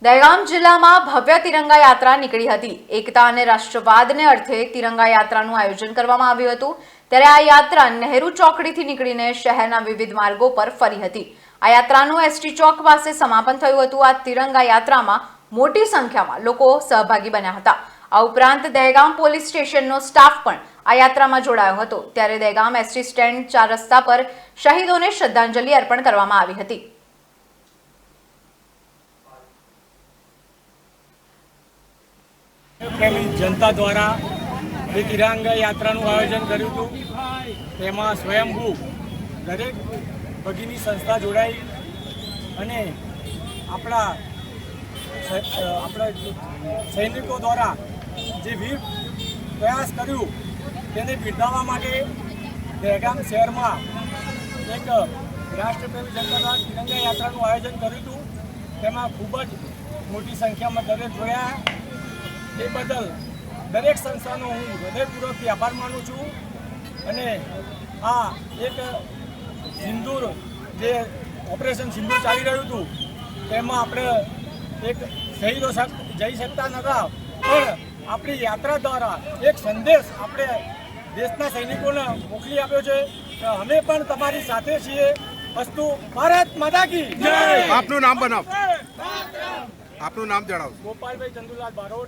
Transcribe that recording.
દહેગામ જિલ્લામાં ભવ્ય તિરંગા યાત્રા નીકળી હતી। એકતા અને રાષ્ટ્રવાદને અર્થે તિરંગા યાત્રાનું આયોજન કરવામાં આવ્યું હતું। ત્યારે આ યાત્રા નહેરુ ચોકડીથી નીકળીને શહેરના વિવિધ માર્ગો પર ફરી હતી। આ યાત્રાનું એસટી ચોક પાસે સમાપન થયું હતું। આ તિરંગા યાત્રામાં મોટી સંખ્યામાં લોકો સહભાગી બન્યા હતા। આ ઉપરાંત દહેગામ પોલીસ સ્ટેશનનો સ્ટાફ પણ આ યાત્રામાં જોડાયો હતો। ત્યારે દહેગામ એસટી સ્ટેન્ડ 4 રસ્તા પર શહીદોને શ્રદ્ધાંજલિ અર્પણ કરવામાં આવી હતી। जनता द्वारा ये तिरंगा यात्रा आयोजन कर्યું તેમાં સ્વયંભૂ દરેક ભગીની સંસ્થા જોડાઈ અને આપણા સૈનિકો દ્વારા જે વીર પ્રયાસ કર્યું તેને બિરદાવવા માટે દહેગામ શહેરમાં એક રાષ્ટ્રપ્રેમી જનતા તિરંગા યાત્રાનું આયોજન કર્યું હતું। તેમાં ખૂબ જ મોટી સંખ્યામાં દરેક જોડાયા। એ બદલ દરેક સંસ્થાનો હું હૃદયપૂર્વકથી આભાર માનું છું। અને આ એક સિંદૂર જે ઓપરેશન સિંદૂર ચાલી રહ્યું હતું તેમાં આપણે એક શહીદો જઈ શકતા નહોતા, પણ આપણી યાત્રા દ્વારા એક સંદેશ આપણે દેશના સૈનિકોને મોકલી આપ્યો છે કે અમે પણ તમારી સાથે છીએ। અસ્તુ ભારત માતા કી જય। આપનું નામ બનાવો, આપનું નામ જણાવો। ગોપાલભાઈ ચંદુલાલ બારોટ,